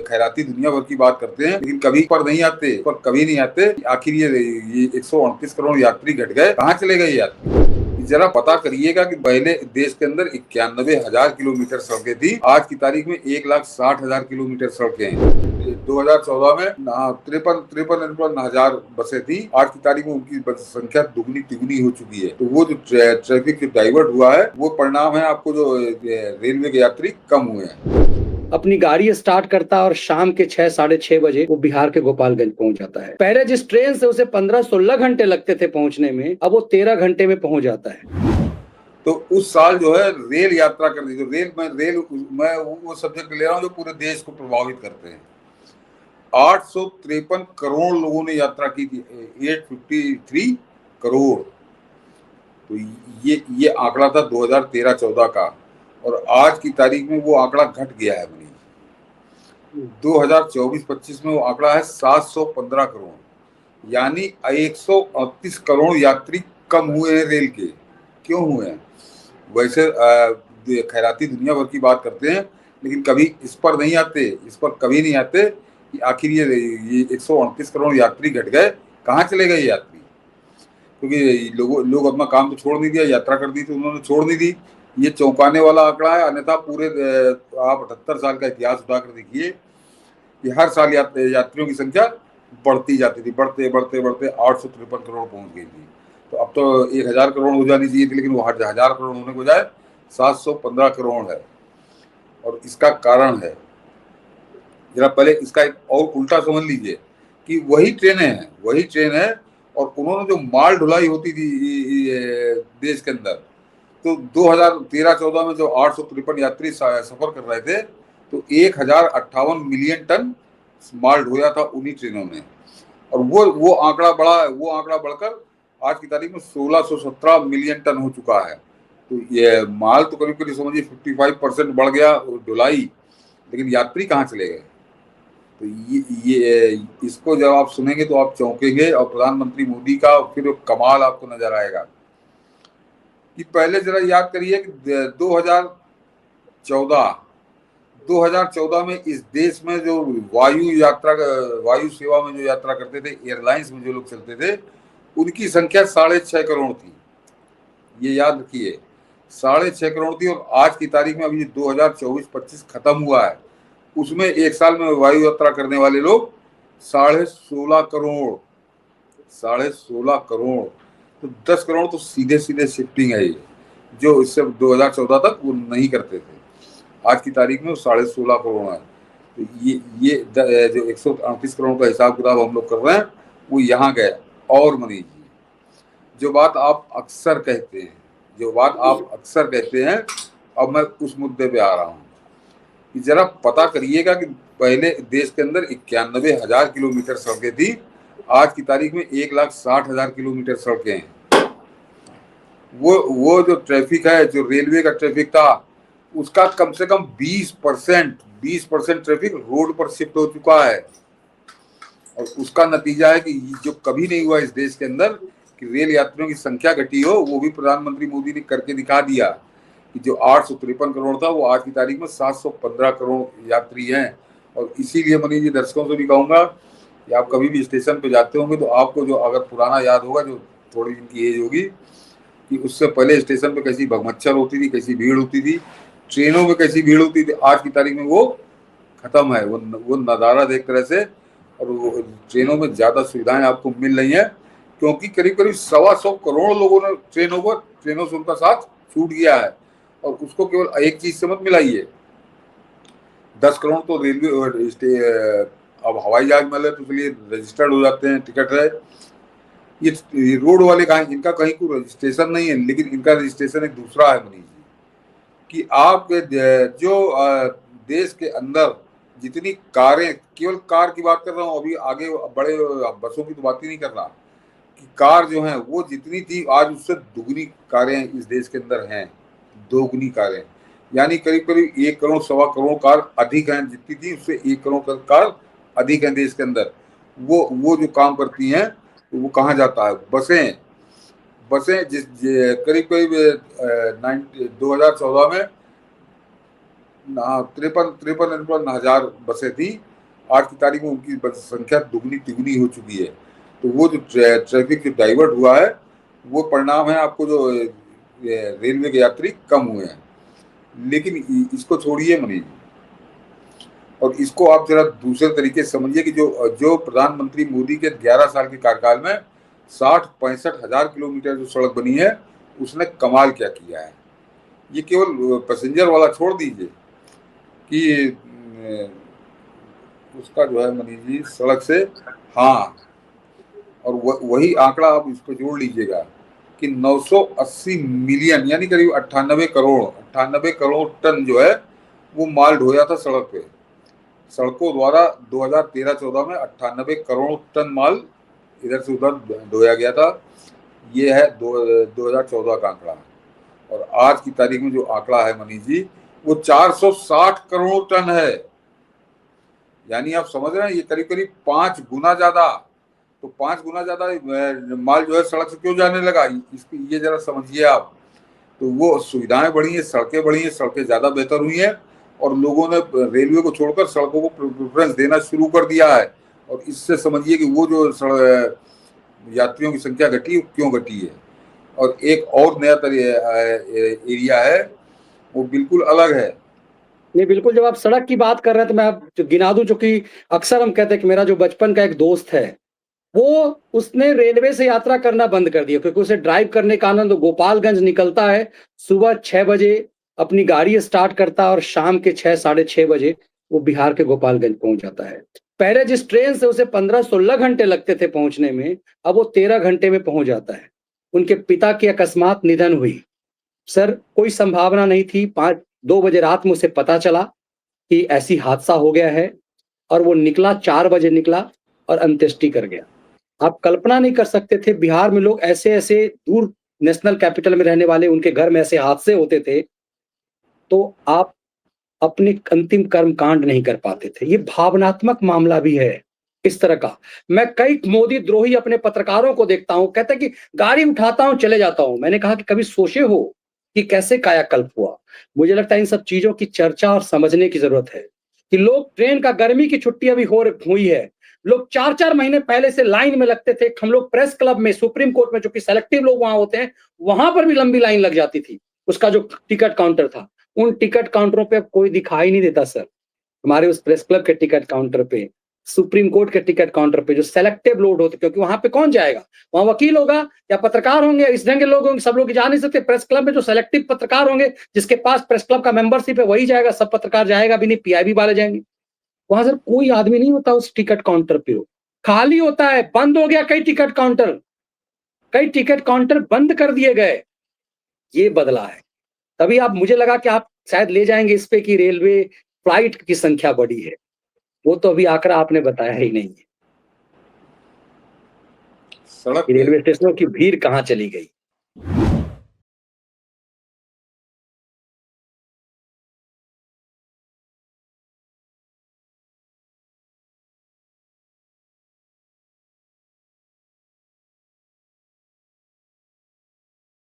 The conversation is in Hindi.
खैराती दुनिया भर की बात करते हैं, लेकिन कभी पर नहीं आते, पर कभी नहीं आते आखिर ये 138 करोड़ यात्री घट गए, कहाँ चले गए यात्री? जरा पता करिएगा कि पहले देश के अंदर 91,000 किलोमीटर सड़कें थी, आज की तारीख में 1,60,000 किलोमीटर सड़कें हैं। 2014 में 53,53 हजार बसें थी, आज की तारीख में उनकी संख्या दुगनी तिगुनी हो चुकी है। तो वो जो ट्रैफिक डाइवर्ट हुआ है, वो परिणाम है आपको जो रेलवे के यात्री कम हुए हैं। अपनी गाड़ी स्टार्ट करता है और शाम के 6-6:30 बजे वो बिहार के गोपालगंज पहुंच जाता है। पहले जिस ट्रेन से उसे 15-16 घंटे लगते थे पहुंचने में, अब वो 13 घंटे में पहुंच जाता है। तो उस साल जो है रेल यात्रा कर दी, मैं वो सब्जेक्ट ले रहा हूँ जो पूरे देश को प्रभावित करते हैं। 853 करोड़ लोगों ने यात्रा की थी, 853 करोड़। तो ये आंकड़ा था 2013-14 का, और आज की तारीख में वो आंकड़ा घट गया है। 2024-25 में वो आंकड़ा है 715 करोड़, यानी 138 करोड़ यात्री कम हुए हैं रेल के। क्यों हुए हैं? वैसे खैराती दुनिया भर की बात करते हैं, लेकिन कभी इस पर नहीं आते, इस पर कभी नहीं आते कि आखिर ये 138 करोड़ यात्री घट गए, कहाँ चले गए यात्री? क्योंकि लोग अपना काम तो छोड़ नहीं दिया, यात्रा कर दी तो उन्होंने छोड़ नहीं दी। ये चौंकाने वाला आंकड़ा है। अन्यथा पूरे आप 78 साल का इतिहास उठाकर देखिए कि हर साल यात्रियों की संख्या बढ़ती जाती थी, बढ़ते बढ़ते बढ़ते 853 करोड़ पहुंच गई थी। तो अब तो 1,000 करोड़ हो जानी चाहिए थी, लेकिन वो 1,000 करोड़ होने के बजाय 715 करोड़ है। और इसका कारण है, जरा पहले इसका एक और उल्टा समझ लीजिए कि वही ट्रेन है, और उन्होंने जो माल ढुलाई होती थी देश के अंदर, तो 2013-14 में जो 853 यात्री सफर कर रहे थे, तो 1,058 मिलियन टन माल ढोया था उन्हीं ट्रेनों ने। और वो आंकड़ा बढ़कर आज की तारीख में 1,617 मिलियन टन हो चुका है। तो ये माल तो करीब करीब समझिए 55% बढ़ गया ढुलाई, लेकिन यात्री कहाँ चले गए? तो ये इसको जब आप सुनेंगे तो आप चौंकेंगे, और प्रधानमंत्री मोदी का फिर कमाल आपको नजर आएगा कि पहले जरा याद करिए कि 2014 में इस देश में जो वायु सेवा में जो यात्रा करते थे, एयरलाइंस में जो लोग चलते थे, उनकी संख्या 6.5 करोड़ थी। ये याद रखिए, 6.5 करोड़ थी। और आज की तारीख में अभी 2024-25 खत्म हुआ है, उसमें एक साल में वायु यात्रा करने वाले लोग 16.5 करोड़। 16.5 करोड़, तो 10 करोड़ तो सीधे सीधे शिफ्टिंग है, ये जो इससे 2014 तक वो नहीं करते थे। आज की तारीख में 16.5 करोड़ है। तो ये जो 138 करोड़ का हिसाब किताब हम लोग कर रहे हैं, वो यहाँ गए। और मनीष जी, जो बात आप अक्सर कहते हैं, अब मैं उस मुद्दे पे आ रहा हूँ कि जरा पता करिएगा कि पहले देश के अंदर 91,000 किलोमीटर सड़कें थी, आज की तारीख में 1,60,000 किलोमीटर सड़कें हैं। वो जो ट्रैफिक है, जो रेलवे का ट्रैफिक था, उसका कम से कम 20% ट्रैफिक रोड पर शिफ्ट हो चुका है। और उसका नतीजा है कि जो कभी नहीं हुआ इस देश के अंदर कि रेल यात्रियों की संख्या घटी हो, वो भी प्रधानमंत्री मोदी ने करके दिखा दिया कि जो 853 करोड़ था, वो आज की तारीख में 715 करोड़ यात्री हैं। और इसीलिए मनीष जी, दर्शकों से भी कहूंगा कि आप कभी भी स्टेशन पे जाते होंगे तो आपको जो अगर पुराना याद होगा, जो थोड़ी इनकी एज होगी, कि उससे पहले स्टेशन पे कैसी भगमच्छर होती थी, कैसी भीड़ होती थी, ट्रेनों में कैसी भीड़ होती थी, आज की तारीख में वो खत्म है। वो नज़ारा देख तरह से, और वो ट्रेनों में ज्यादा सुविधाएं आपको मिल रही हैं, क्योंकि करीब करीब 125 करोड़ लोगों ने ट्रेनों से उनका साथ छूट गया है। और उसको केवल एक चीज से मत मिलाइए, 10 करोड़ तो रेलवे अब हवाई जहाज मिले तो इसलिए रजिस्टर्ड हो जाते हैं, टिकट है। ये रोड वाले कहीं, इनका कहीं कोई रजिस्ट्रेशन नहीं है, लेकिन इनका रजिस्ट्रेशन एक दूसरा है मनीष जी, कि आपके जो देश के अंदर जितनी कारें, केवल कार की बात कर रहा हूँ, अभी आगे बड़े बसों की तो बात ही नहीं कर रहा, कि कार जो है वो जितनी थी, आज उससे दुगनी कारें इस देश के अंदर हैं। दोगुनी कारें, यानी करीब करीब 1 करोड़ 1.25 करोड़ कार अधिक हैं, जितनी थी उससे 1 करोड़ कार अधिक हैं देश के अंदर। वो जो काम करती हैं, तो वो कहाँ जाता है? बसें करीब करीब 2014 में 53-53 हजार बसें थी, आज की तारीख में उनकी संख्या दुगनी तिगुनी हो चुकी है। तो वो जो ट्रैफिक डाइवर्ट हुआ है, वो परिणाम है आपको जो रेलवे के यात्री कम हुए हैं। लेकिन इसको छोड़िए मनीष जी, और इसको आप जरा दूसरे तरीके से समझिए कि जो प्रधानमंत्री मोदी के 11 साल के कार्यकाल में 60-65 हजार किलोमीटर जो सड़क बनी है, उसने कमाल क्या किया है। ये केवल पैसेंजर वाला छोड़ दीजिए कि उसका जो है मनीष जी सड़क से, हाँ, और वही आंकड़ा आप इस पर जोड़ लीजिएगा कि 980 मिलियन यानी करीब 98 करोड़ टन जो है वो माल ढोया था सड़क पे। सड़कों द्वारा 2013-14 में 98 करोड़ टन माल इधर से उधर ढोया गया था। ये है 2014 का आंकड़ा। और आज की तारीख में जो आंकड़ा है मनीष जी, वो 460 करोड़ टन है। यानी आप समझ रहे हैं, ये करीब करीब 5 गुना ज्यादा। तो 5 गुना ज्यादा माल जो है सड़क से क्यों जाने लगा, इसकी ये जरा समझिए आप। तो वो सुविधाएं बढ़ी हैं, सड़कें बढ़ी हैं, सड़कें ज्यादा बेहतर हुई हैं, और लोगों ने रेलवे को छोड़कर सड़कों को प्रेफरेंस देना शुरू कर दिया है। और इससे समझिए कि वो जो यात्रियों की संख्या घटी, क्यों घटी है। और एक और नया एरिया है, वो बिल्कुल अलग है। नहीं, बिल्कुल। जब आप सड़क की बात कर रहे हैं तो मैं आप गिना दूं, जो कि अक्सर हम कहते हैं कि मेरा जो बचपन का एक दोस्त है, वो उसने रेलवे से यात्रा करना बंद कर दिया, क्योंकि उसे ड्राइव करने का आनंद, गोपालगंज निकलता है सुबह 6 बजे, अपनी गाड़ी स्टार्ट करता है और शाम के 6-6:30 बजे वो बिहार के गोपालगंज पहुंच जाता है। पहले जिस ट्रेन से उसे 15-16 घंटे लगते थे पहुंचने में, अब वो 13 घंटे में पहुंच जाता है। उनके पिता की अकस्मात निधन हुई। सर, कोई संभावना नहीं थी। 2 बजे रात में उसे पता चला कि ऐसी हादसा हो गया है, और वो निकला, 4 बजे निकला और अंत्येष्टि कर गया। आप कल्पना नहीं कर सकते थे, बिहार में लोग ऐसे-ऐसे दूर नेशनल कैपिटल में रहने वाले, उनके घर में ऐसे हादसे होते थे, तो आप अपने अंतिम कर्म कांड नहीं कर पाते थे। ये भावनात्मक मामला भी है इस तरह का। मैं कई मोदी द्रोही अपने पत्रकारों को देखता हूं, कहते हैं कि गाड़ी उठाता हूं, चले जाता हूं। मैंने कहा कि कभी सोचे हो कि कैसे कायाकल्प हुआ? मुझे लगता है इन सब चीजों की चर्चा और समझने की जरूरत है कि लोग, ट्रेन का गर्मी की छुट्टी अभी हुई है, लोग 4-4 महीने पहले से लाइन में लगते थे। हम लोग प्रेस क्लब में, सुप्रीम कोर्ट में, जो कि सेलेक्टिव लोग वहां होते हैं, वहां पर भी लंबी लाइन लग जाती थी। उसका जो टिकट काउंटर था, उन टिकट काउंटरों पे अब कोई दिखाई नहीं देता सर। हमारे उस प्रेस क्लब के टिकट काउंटर पे, सुप्रीम कोर्ट के टिकट काउंटर पे जो सेलेक्टिव लोग होते, क्योंकि वहां पे कौन जाएगा? वहां वकील होगा या पत्रकार होंगे, इस ढंग के लोग होंगे, सब लोग जा नहीं सकते। प्रेस क्लब में जो सेलेक्टिव पत्रकार होंगे, जिसके पास प्रेस क्लब का मेंबरशिप है, वही जाएगा। सब पत्रकार जाएगा भी नहीं, पीआईबी वाले जाएंगे। वहां सर कोई आदमी नहीं होता उस टिकट काउंटर पे, खाली होता है। बंद हो गया कई टिकट काउंटर, कई टिकट काउंटर बंद कर दिए गए। ये बदला है। तभी आप, मुझे लगा कि आप शायद ले जाएंगे इस पे कि रेलवे फ्लाइट की संख्या बढ़ी है। वो तो अभी आंकड़ा आपने बताया ही नहीं है सड़क कि पे रेलवे स्टेशनों की भीड़ कहाँ चली गई।